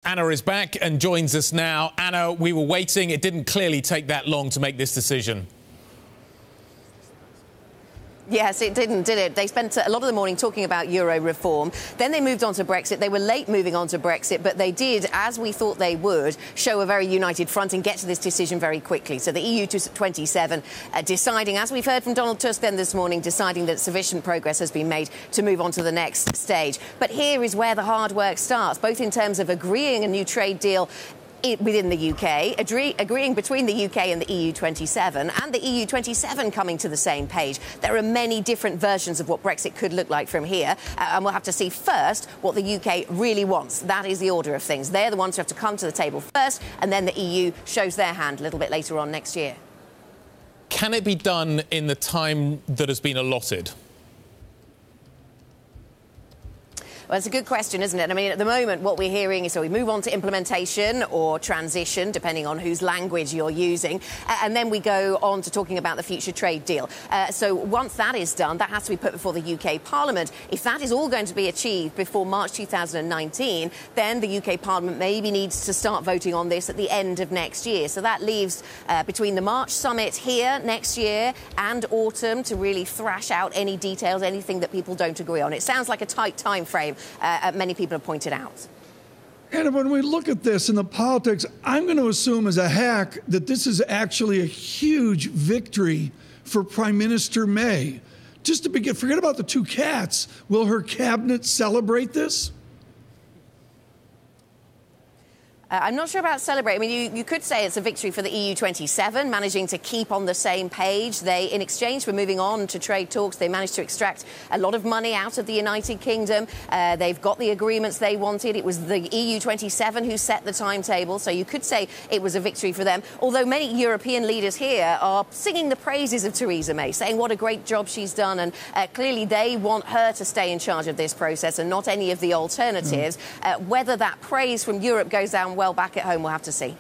Anna is back and joins us now. Anna, we were waiting. It didn't clearly take that long to make this decision. Yes, it didn't, did it? They spent a lot of the morning talking about Euro reform. Then they moved on to Brexit. They were late moving on to Brexit, but they did, as we thought they would, show a very united front and get to this decision very quickly. So the EU 27 deciding, as we've heard from Donald Tusk then this morning, deciding that sufficient progress has been made to move on to the next stage. But here is where the hard work starts, both in terms of agreeing a new trade deal within the UK, agreeing between the UK and the EU 27, and the EU 27 coming to the same page. There are many different versions of what Brexit could look like from here, and we'll have to see first what the UK really wants. That is the order of things. They're the ones who have to come to the table first, and then the EU shows their hand a little bit later on next year. Can it be done in the time that has been allotted? Well, it's a good question, isn't it? I mean, at the moment, what we're hearing is so we move on to implementation or transition, depending on whose language you're using, and then we go on to talking about the future trade deal. So once that is done, that has to be put before the UK Parliament. If that is all going to be achieved before March 2019, then the UK Parliament maybe needs to start voting on this at the end of next year. So that leaves between the March summit here next year and autumn to really thrash out any details, anything that people don't agree on. It sounds like a tight time frame. Many people have pointed out. And when we look at this in the politics, I'm going to assume as a hack that this is actually a huge victory for Prime Minister May. Just to begin, forget about the two cats. Will her cabinet celebrate this? I'm not sure about celebrate. I mean, you could say it's a victory for the EU 27, managing to keep on the same page. In exchange for moving on to trade talks, they managed to extract a lot of money out of the United Kingdom. They've got the agreements they wanted. It was the EU 27 who set the timetable, so you could say it was a victory for them. Although many European leaders here are singing the praises of Theresa May, saying what a great job she's done, and clearly they want her to stay in charge of this process and not any of the alternatives. Whether that praise from Europe goes down well back at home, we'll have to see.